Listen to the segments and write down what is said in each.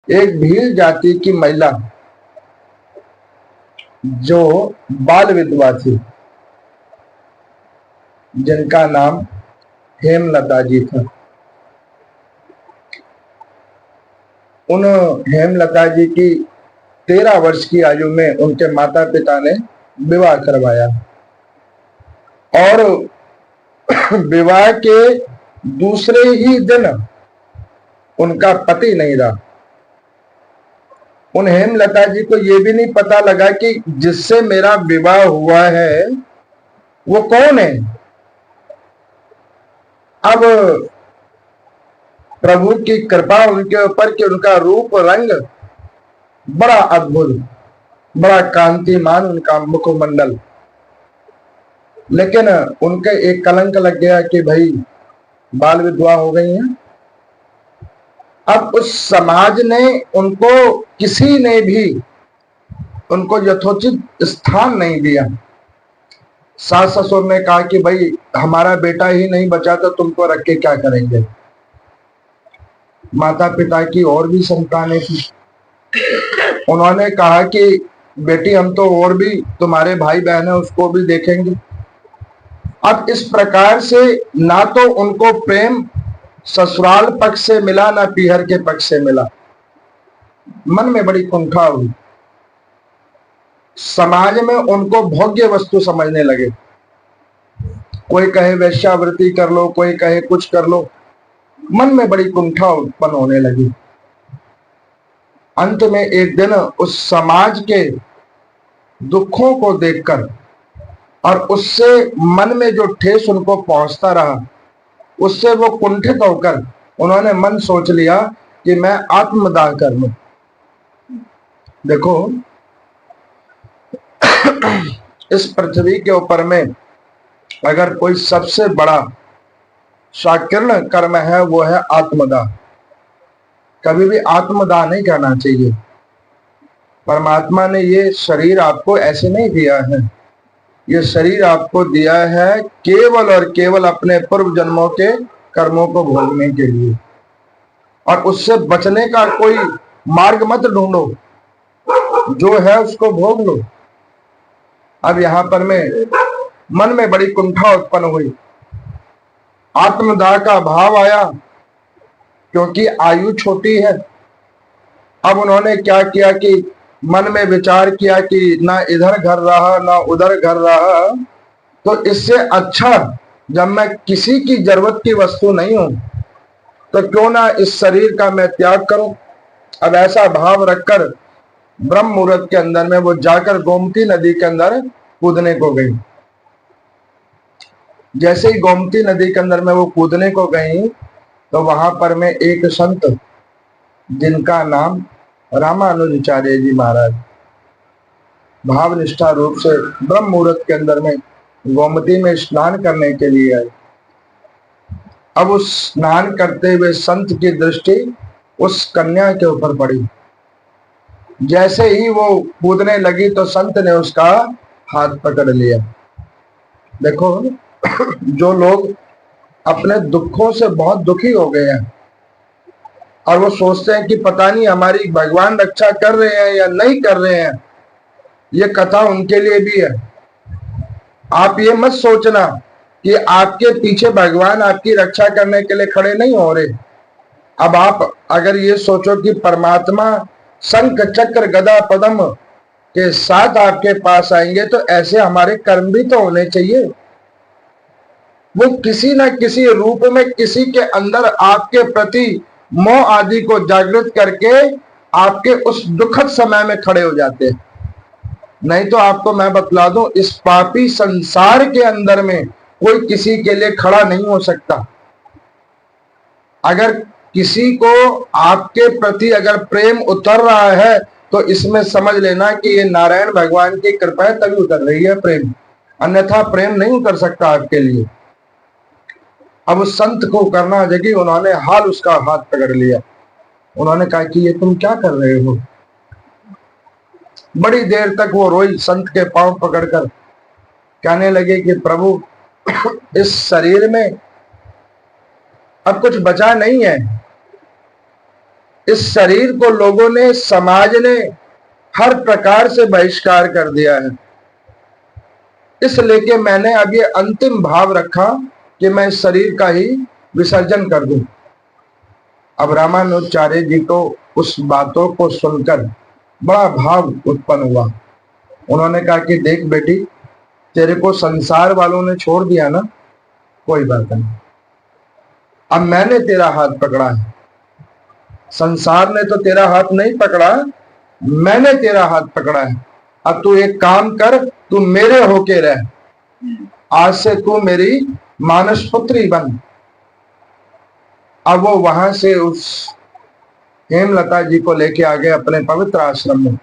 एक भील जाति की महिला जो बाल विधवा थी, जिनका नाम हेमलता जी था, उन हेमलता जी की 13 वर्ष की आयु में उनके माता पिता ने विवाह करवाया और विवाह के दूसरे ही दिन उनका पति नहीं रहा। उन हेमलता जी को यह भी नहीं पता लगा कि जिससे मेरा विवाह हुआ है वो कौन है। अब प्रभु की कृपा उनके ऊपर कि उनका रूप रंग बड़ा अद्भुत, बड़ा कांतिमान उनका मुखमंडल, लेकिन उनके एक कलंक लग गया कि भाई बाल विधवा हो गई हैं। अब उस समाज ने उनको, किसी ने भी उनको यथोचित स्थान नहीं दिया। सास ससुर ने कहा कि भाई हमारा बेटा ही नहीं बचा तो तुमको रख के क्या करेंगे। माता पिता की और भी संतानें थी, उन्होंने कहा कि बेटी हम तो और भी तुम्हारे भाई बहन है उसको भी देखेंगे। अब इस प्रकार से ना तो उनको प्रेम ससुराल पक्ष से मिला ना पीहर के पक्ष से मिला। मन में बड़ी कुंठा हुई। समाज में उनको भोग्य वस्तु समझने लगे। कोई कहे वेश्यावृत्ति कर लो, कोई कहे कुछ कर लो। मन में बड़ी कुंठा उत्पन्न होने लगी। अंत में एक दिन उस समाज के दुखों को देखकर और उससे मन में जो ठेस उनको पहुंचता रहा, उससे वो कुंठित होकर उन्होंने मन सोच लिया कि मैं आत्मदाह कर लूं। देखो, इस पृथ्वी के ऊपर में अगर कोई सबसे बड़ा साकीर्ण कर्म है वो है आत्मदाह। कभी भी आत्मदाह नहीं करना चाहिए। परमात्मा ने ये शरीर आपको ऐसे नहीं दिया है। ये शरीर आपको दिया है केवल और केवल अपने पूर्व जन्मों के कर्मों को भोगने के लिए, और उससे बचने का कोई मार्ग मत ढूंढो, जो है उसको भोग लो। अब यहां पर मन में बड़ी कुंठा उत्पन्न हुई। आत्मदाह का भाव आया क्योंकि आयु छोटी है। अब उन्होंने क्या किया कि मन में विचार किया कि ना इधर घर रहा ना उधर घर रहा, तो इससे अच्छा जब मैं किसी की जरूरत की वस्तु नहीं हूं तो क्यों ना इस शरीर का मैं त्याग करूं। अब ऐसा भाव रखकर ब्रह्म मुहूर्त के अंदर में वो जाकर गोमती नदी के अंदर कूदने को गई। जैसे ही गोमती नदी के अंदर में वो कूदने को गई तो वहां पर में एक संत, जिनका नाम रामानुजाचार्य जी महाराज, भावनिष्ठा रूप से ब्रह्म मुहूर्त के अंदर में गोमती में स्नान करने के लिए आए। अब उस स्नान करते हुए संत की दृष्टि उस कन्या के ऊपर पड़ी। जैसे ही वो कूदने लगी तो संत ने उसका हाथ पकड़ लिया। देखो, जो लोग अपने दुखों से बहुत दुखी हो गए हैं और वो सोचते हैं कि पता नहीं हमारी भगवान रक्षा कर रहे हैं या नहीं कर रहे हैं, ये कथा उनके लिए भी है। आप ये मत सोचना कि आपके पीछे भगवान आपकी रक्षा करने के लिए खड़े नहीं हो रहे। अब आप अगर ये सोचो कि परमात्मा शंख चक्र गदा पद्म के साथ आपके पास आएंगे तो ऐसे हमारे कर्म भी तो होने चाहिए। वो किसी न किसी रूप में किसी के अंदर आपके प्रति मोह आदि को जागृत करके आपके उस दुखद समय में खड़े हो जाते हैं। नहीं तो आपको मैं बतला दूं, इस पापी संसार के अंदर में कोई किसी के लिए खड़ा नहीं हो सकता। अगर किसी को आपके प्रति अगर प्रेम उतर रहा है तो इसमें समझ लेना कि ये नारायण भगवान की कृपा है तभी उतर रही है प्रेम, अन्यथा प्रेम नहीं उतर सकता आपके लिए। अब उस संत को करना जगी, उन्होंने हाल उसका हाथ पकड़ लिया। उन्होंने कहा कि ये तुम क्या कर रहे हो। बड़ी देर तक वो रोई, संत के पांव पकड़कर कहने लगे कि प्रभु इस शरीर में अब कुछ बचा नहीं है, इस शरीर को लोगों ने, समाज ने हर प्रकार से बहिष्कार कर दिया है। इसलिए कि मैंने अब ये अंतिम भाव रखा कि मैं इस शरीर का ही विसर्जन कर दूं। अब रामानुजाचार्य जी को उस बातों को सुनकर बड़ा भाव उत्पन्न हुआ। उन्होंने कहा कि देख बेटी, तेरे को संसार वालों ने छोड़ दिया ना, कोई बात नहीं, अब मैंने तेरा हाथ पकड़ा है। संसार ने तो तेरा हाथ नहीं पकड़ा, मैंने तेरा हाथ पकड़ा है। अब तू एक काम कर, तू मेरे होके रह, आज से तू मेरी मानस पुत्री बन। अब वो वहां से उस हेमलता जी को लेके आ गए अपने पवित्र आश्रम में।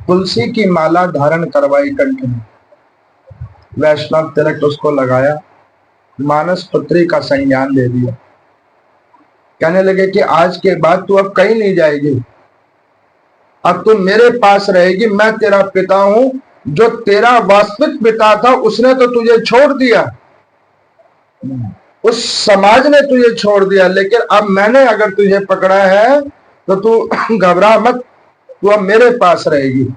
तुलसी की माला धारण करवाई कंठ में, वैष्णव तिलक उसको लगाया, मानस पुत्री का संज्ञान दे दिया। कहने लगे कि आज के बाद तू अब कहीं नहीं जाएगी, अब तू मेरे पास रहेगी। मैं तेरा पिता हूं, जो तेरा वास्तविक पिता था उसने तो तुझे छोड़ दिया, उस समाज ने तुझे छोड़ दिया, लेकिन अब मैंने अगर तुझे पकड़ा है तो तू घबरा मत, तू अब मेरे पास रहेगी।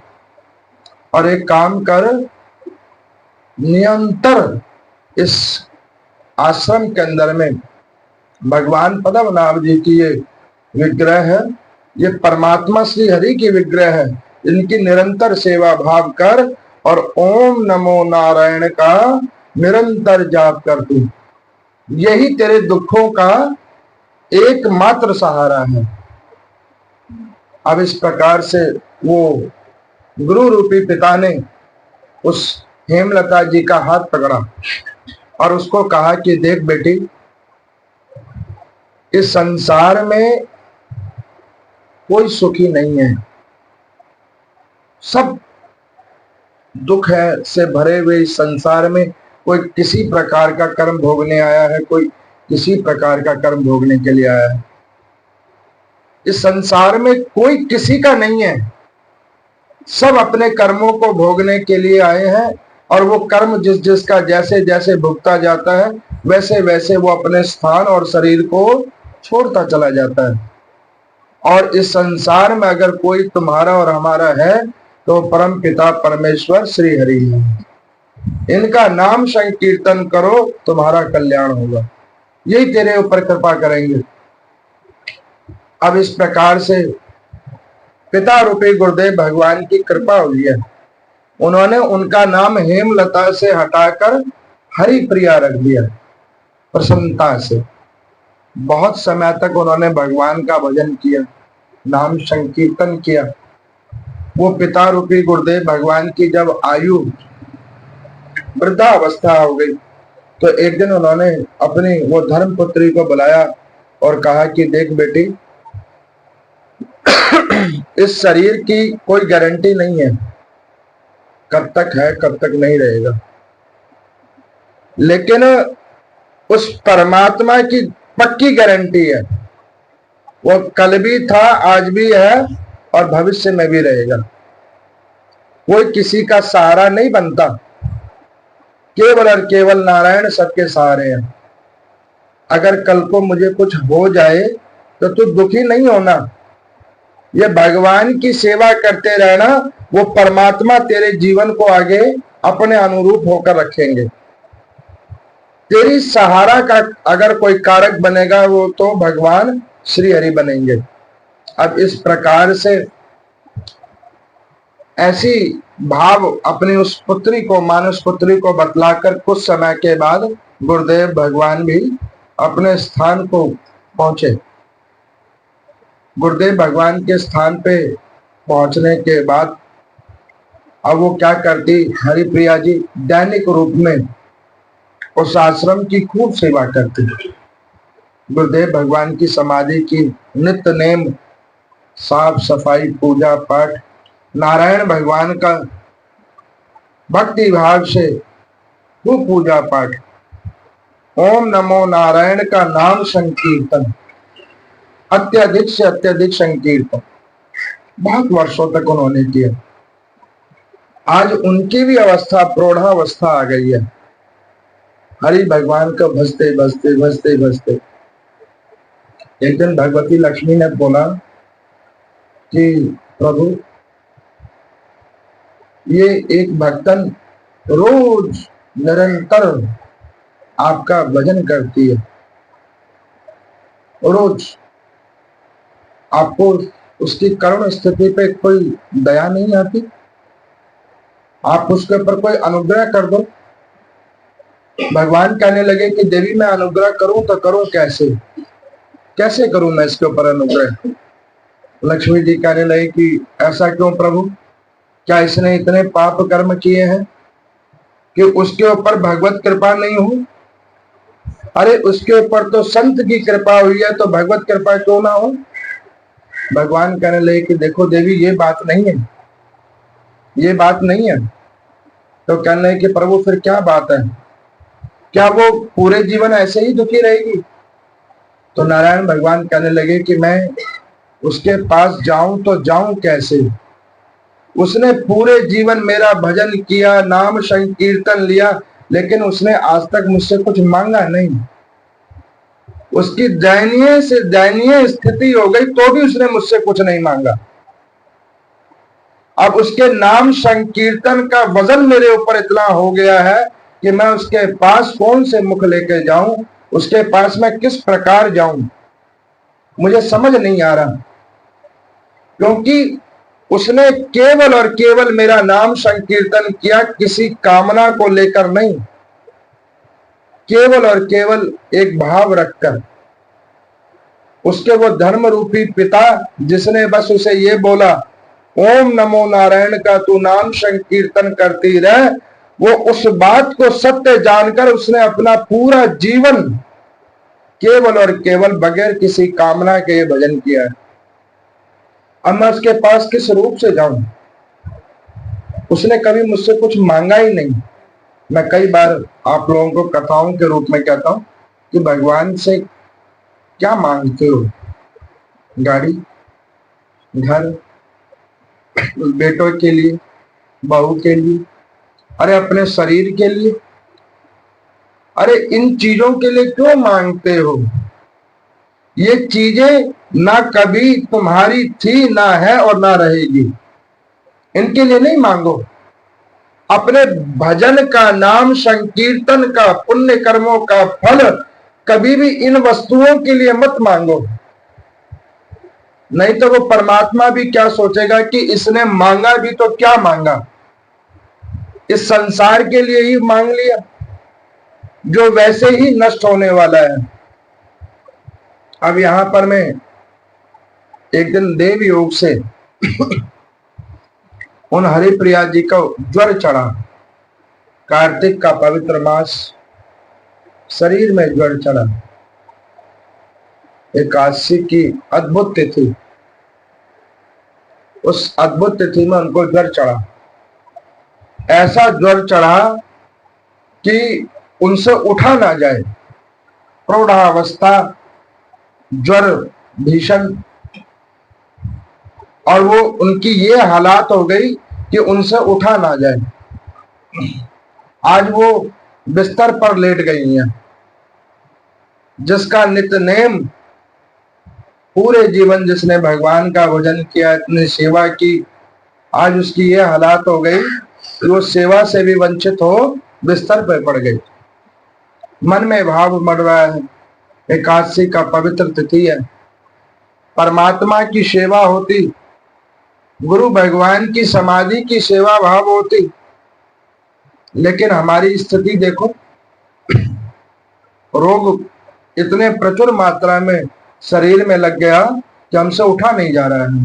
और एक काम कर, निरंतर इस आश्रम के अंदर में भगवान पद्मनाभ जी की ये विग्रह है, ये परमात्मा श्री हरि की विग्रह है, इनकी निरंतर सेवा भाव कर और ओम नमो नारायण का निरंतर जाप कर तू। यही तेरे दुखों का एकमात्र सहारा है। अब इस प्रकार से वो गुरु रूपी पिता ने उस हेमलता जी का हाथ पकड़ा और उसको कहा कि देख बेटी, इस संसार में कोई सुखी नहीं है, सब दुख है से भरे हुए इस संसार में कोई किसी प्रकार का कर्म भोगने आया है, कोई किसी प्रकार का कर्म भोगने के लिए आया है। इस संसार में कोई किसी का नहीं है, सब अपने कर्मों को भोगने के लिए आए हैं और वो कर्म जिस जिसका जैसे जैसे भुगता जाता है वैसे वैसे वो अपने स्थान और शरीर को छोड़ता चला जाता है। और इस संसार में अगर कोई तुम्हारा और हमारा है तो परम पिता परमेश्वर श्री हरि है। इनका नाम संकीर्तन करो, तुम्हारा कल्याण होगा, यही तेरे ऊपर कृपा करेंगे। अब इस प्रकार से पिता रूपी गुरुदेव भगवान की कृपा हुई है। उन्होंने उनका नाम हेमलता से हटाकर हरि प्रिया रख दिया प्रसन्नता से। बहुत समय तक उन्होंने भगवान का भजन किया, नाम संकीर्तन किया। वो पिता रूपी गुरुदेव भगवान की जब आयु वृद्धावस्था हो गई तो एक दिन उन्होंने अपनी वो धर्म पुत्री को बुलाया और कहा कि देख बेटी, इस शरीर की कोई गारंटी नहीं है, कब तक है कब तक नहीं रहेगा, लेकिन उस परमात्मा की पक्की गारंटी है। वो कल भी था, आज भी है और भविष्य में भी रहेगा। कोई किसी का सहारा नहीं बनता, केवल और केवल नारायण सबके सहारे हैं। अगर कल को मुझे कुछ हो जाए तो तू दुखी नहीं होना, ये भगवान की सेवा करते रहना, वो परमात्मा तेरे जीवन को आगे अपने अनुरूप होकर रखेंगे। तेरी सहारा का अगर कोई कारक बनेगा वो तो भगवान श्री हरि बनेंगे। अब इस प्रकार से ऐसी भाव अपनी उस पुत्री को, मानस पुत्री को बतलाकर कुछ समय के बाद गुरुदेव भगवान भी अपने स्थान को पहुंचे। गुरुदेव भगवान के स्थान पे पहुंचने के बाद अब वो क्या करती, हरिप्रिया जी दैनिक रूप में उस आश्रम की खूब सेवा करती। गुरुदेव भगवान की समाधि की नित्य नेम साफ सफाई, पूजा पाठ, नारायण भगवान का भक्ति भाव से खूब पूजा पाठ, ओम नमो नारायण का नाम संकीर्तन, अत्यधिक से अत्यधिक संकीर्तन बहुत वर्षों तक उन्होंने किया। आज उनकी भी अवस्था प्रौढ़ावस्था आ गई है। हरि भगवान को भजते भजते भजते भजते एक दिन भगवती लक्ष्मी ने बोला कि प्रभु, ये एक भक्तन रोज निरंतर आपका भजन करती है, रोज। आपको उसकी करुण स्थिति पे कोई दया नहीं आती? आप उसके ऊपर कोई अनुग्रह कर दो। भगवान कहने लगे कि देवी मैं अनुग्रह करूं तो करूं कैसे, कैसे करूं मैं इसके ऊपर अनुग्रह? लक्ष्मी जी कहने लगे कि ऐसा क्यों प्रभु, क्या इसने इतने पाप कर्म किए हैं कि उसके ऊपर भगवत कृपा नहीं हो? अरे उसके ऊपर तो संत की कृपा हुई है, तो भगवत कृपा क्यों ना हो? भगवान कहने लगे कि देखो देवी, ये बात नहीं है, ये बात नहीं है। तो कहने लगे कि प्रभु फिर क्या बात है? क्या वो पूरे जीवन ऐसे ही दुखी रहेगी? तो नारायण भगवान कहने लगे कि मैं उसके पास जाऊं तो जाऊं कैसे? उसने पूरे जीवन मेरा भजन किया, नाम संकीर्तन लिया, लेकिन उसने आज तक मुझसे कुछ मांगा नहीं। उसकी दयनीय से दयनीय स्थिति हो गई तो भी उसने मुझसे कुछ नहीं मांगा। अब उसके नाम संकीर्तन का वजन मेरे ऊपर इतना हो गया है कि मैं उसके पास कौन से मुख लेके जाऊं, उसके पास मैं किस प्रकार जाऊं, मुझे समझ नहीं आ रहा। क्योंकि उसने केवल और केवल मेरा नाम संकीर्तन किया, किसी कामना को लेकर नहीं, केवल और केवल एक भाव रखकर। उसके वो धर्म रूपी पिता जिसने बस उसे ये बोला ओम नमो नारायण का तू नाम संकीर्तन करती रह, वो उस बात को सत्य जानकर उसने अपना पूरा जीवन केवल और केवल बगैर किसी कामना के ये भजन किया है। अब मैं उसके पास किस रूप से जाऊं? उसने कभी मुझसे कुछ मांगा ही नहीं। मैं कई बार आप लोगों को कथाओं के रूप में कहता हूं कि भगवान से क्या मांगते हो? गाड़ी, घर, बेटों के लिए, बहू के लिए, अरे अपने शरीर के लिए, अरे इन चीजों के लिए क्यों मांगते हो? ये चीजें ना कभी तुम्हारी थी, ना है और ना रहेगी। इनके लिए नहीं मांगो। अपने भजन का, नाम संकीर्तन का, पुण्य कर्मों का फल कभी भी इन वस्तुओं के लिए मत मांगो। नहीं तो वो परमात्मा भी क्या सोचेगा कि इसने मांगा भी तो क्या मांगा, इस संसार के लिए ही मांग लिया जो वैसे ही नष्ट होने वाला है। अब यहां पर मैं एक दिन देव योग से उन हरिप्रिया जी का ज्वर चढ़ा। कार्तिक का पवित्र मास, शरीर में ज्वर चढ़ा। एकादशी की अद्भुत तिथि, उस अद्भुत तिथि में उनको ज्वर चढ़ा। ऐसा ज्वर चढ़ा कि उनसे उठा ना जाए। प्रौढ़ावस्था, ज्वर भीषण, और वो उनकी ये हालात हो गई कि उनसे उठा ना जाए। आज वो बिस्तर पर लेट गई हैं। जिसका नित्य नेम पूरे जीवन जिसने भगवान का भजन किया, इतनी सेवा की, आज उसकी ये हालात हो गई कि वो सेवा से भी वंचित हो बिस्तर पर पड़ गई। मन में भाव मर रहा है। एकादशी का पवित्र तिथि है, परमात्मा की सेवा होती, गुरु भगवान की समाधि की सेवा भाव होती, लेकिन हमारी स्थिति देखो। रोग इतने प्रचुर मात्रा में शरीर में लग गया कि हमसे उठा नहीं जा रहा है।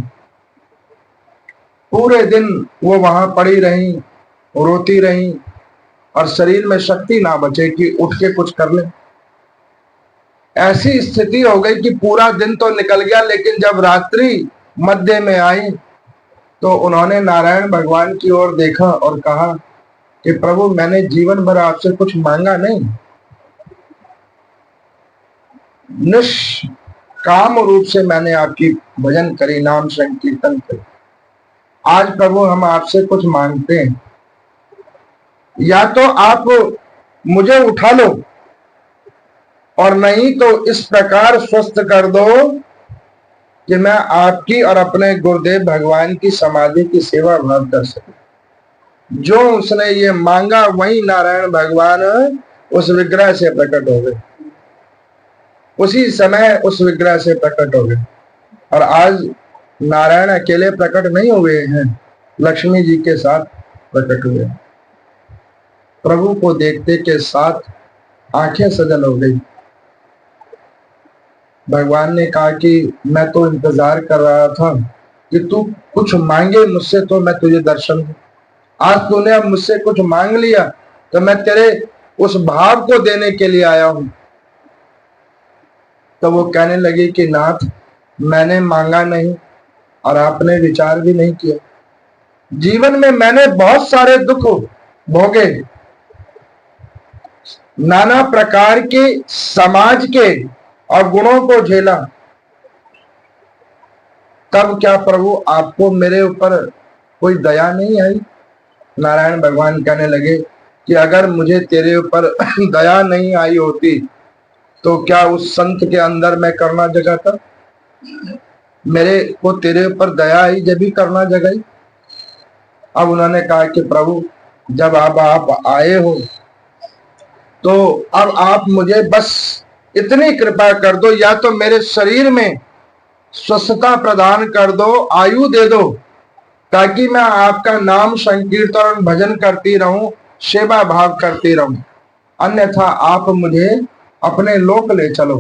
पूरे दिन वो वहां पड़ी रही, रोती रही, और शरीर में शक्ति ना बचे कि उठ के कुछ कर ले। ऐसी स्थिति हो गई कि पूरा दिन तो निकल गया, लेकिन जब रात्रि मध्य में आई तो उन्होंने नारायण भगवान की ओर देखा और कहा कि प्रभु मैंने जीवन भर आपसे कुछ मांगा नहीं, निष्काम रूप से मैंने आपकी भजन करी, नाम संकीर्तन करी। आज प्रभु हम आपसे कुछ मांगते हैं, या तो आप मुझे उठा लो और नहीं तो इस प्रकार स्वस्थ कर दो कि मैं आपकी और अपने गुरुदेव भगवान की समाधि की सेवा भाव कर सकूं। जो उसने ये मांगा वही नारायण भगवान उस विग्रह से प्रकट हो गए, उसी समय उस विग्रह से प्रकट हो गए। और आज नारायण अकेले प्रकट नहीं हुए हैं, लक्ष्मी जी के साथ प्रकट हुए। प्रभु को देखते के साथ आंखें सजल हो गई। भगवान ने कहा कि मैं तो इंतजार कर रहा था कि तू कुछ मांगे मुझसे तो मैं तुझे दर्शन दूं। आज तूने अब मुझसे कुछ मांग लिया तो मैं तेरे उस भाव को देने के लिए आया हूं। तो वो कहने लगी कि नाथ, मैंने मांगा नहीं और आपने विचार भी नहीं किया। जीवन में मैंने बहुत सारे दुख भोगे, नाना प्रकार के समाज के और गुणों को झेला, तब क्या प्रभु आपको मेरे ऊपर कोई दया नहीं आई? नारायण भगवान कहने लगे कि अगर मुझे तेरे ऊपर दया नहीं आई होती तो क्या उस संत के अंदर मैं करना जगाता? मेरे को तेरे ऊपर दया आई जब भी करना जगाई। अब उन्होंने कहा कि प्रभु, जब आप आए हो तो अब आप मुझे बस इतनी कृपा कर दो, या तो मेरे शरीर में स्वस्थता प्रदान कर दो, आयु दे दो, ताकि मैं आपका नाम संकीर्तन भजन करती रहूं, सेवा भाव करती रहूं। अन्यथा आप मुझे अपने लोक ले चलो,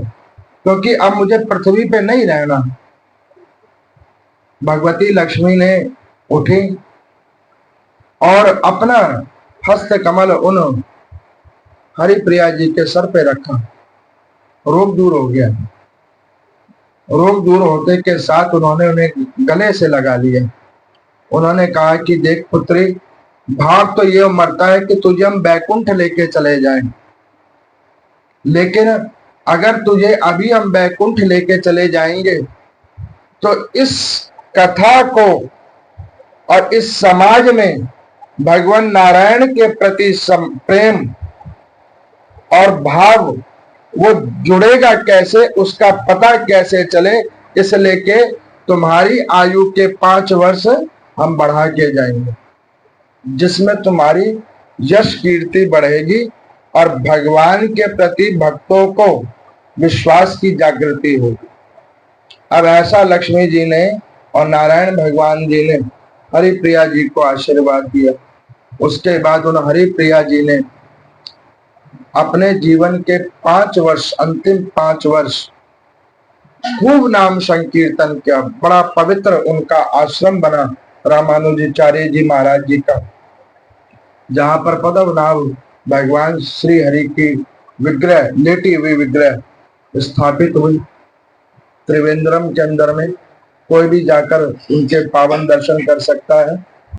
क्योंकि अब मुझे पृथ्वी पे नहीं रहना। भगवती लक्ष्मी ने उठी और अपना हस्त कमल उन हरिप्रिया जी के सर पे रखा। रोग दूर हो गया। रोग दूर होते के साथ उन्होंने उन्हें गले से लगा लिया। उन्होंने कहा कि देख पुत्री, भाव तो ये मरता है कि तुझे हम बैकुंठ लेके चले जाएं, लेकिन अगर तुझे अभी हम बैकुंठ लेके चले जाएंगे तो इस कथा को और इस समाज में भगवान नारायण के प्रति प्रेम और भाव वो जुड़ेगा कैसे, उसका पता कैसे चले। इसलिए के तुम्हारी आयु के 5 वर्ष हम बढ़ा के जाएंगे, जिसमें तुम्हारी यश कीर्ति बढ़ेगी और भगवान के प्रति भक्तों को विश्वास की जागृति होगी। अब ऐसा लक्ष्मी जी ने और नारायण भगवान जी ने हरिप्रिया जी को आशीर्वाद दिया। उसके बाद उन हरिप्रिया जी ने अपने जीवन के 5 वर्ष, अंतिम 5 वर्ष खूब नाम संकीर्तन किया। बड़ा पवित्र उनका आश्रम बना रामानुजाचार्य जी महाराज जी का, जहां पर पद्मनाभ भगवान श्री हरि की विग्रह, लेटी हुई विग्रह स्थापित हुई। त्रिवेंद्रम के अंदर में कोई भी जाकर उनके पावन दर्शन कर सकता है।